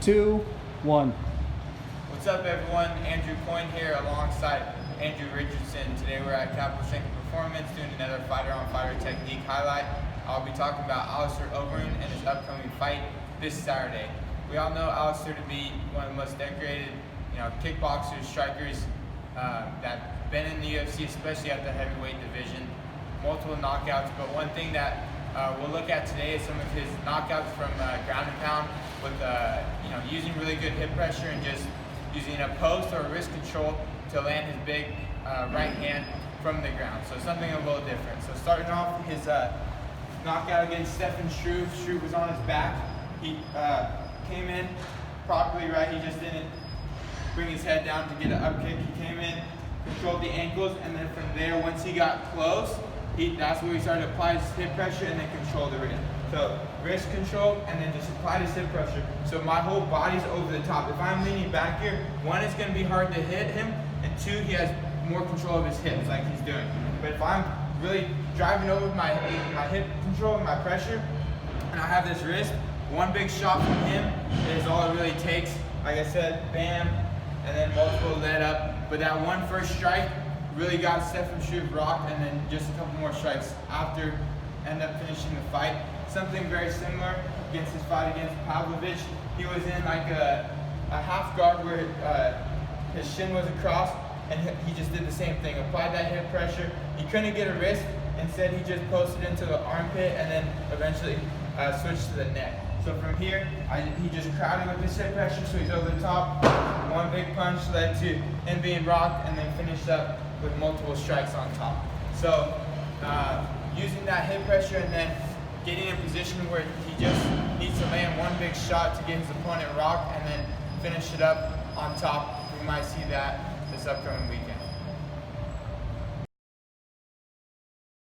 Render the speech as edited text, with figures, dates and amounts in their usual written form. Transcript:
2, 1. What's up, everyone? Andrew Coyne here alongside Andrew Richardson. Today we're at Capital Strength Performance doing another fighter-on-fighter technique highlight. I'll be talking about Alistair Overeem and his upcoming fight this Saturday. We all know Alistair to be one of the most decorated, kickboxers, strikers that's been in the UFC, especially at the heavyweight division. Multiple knockouts, but one thing that we'll look at today is some of his knockouts from ground and pound with using really good hip pressure and just using a post or a wrist control to land his big right hand from the ground. So something a little different. So starting off his knockout against Stefan Struve. Struve was on his back. He came in properly right. He just didn't bring his head down to get an up kick. He came in, controlled the ankles, and then from there, once he got close, that's where he started to apply his hip pressure and then control the wrist. So wrist control and then just apply his hip pressure. So my whole body's over the top. If I'm leaning back here, one, it's going to be hard to hit him, and two, he has more control of his hips like he's doing. But if I'm really driving over my hip control and my pressure, and I have this wrist, one big shot from him is all it really takes. Like I said, bam, and then multiple let up. But that one first strike really got Stefan Struve rocked, and then just a couple more strikes after end up finishing the fight. Something very similar against his fight against Pavlovich. He was in like a half guard where his shin was across, and he just did the same thing. Applied that hip pressure. He couldn't get a wrist. Instead, he just posted into the armpit and then eventually switched to the neck. So from here, he just crowded with his hip pressure, so he's over the top. One big punch led to him being rocked, and then finished up with multiple strikes on top. So using that hip pressure and then getting in a position where he just needs to land one big shot to get his opponent rocked and then finish it up on top. We might see that this upcoming weekend.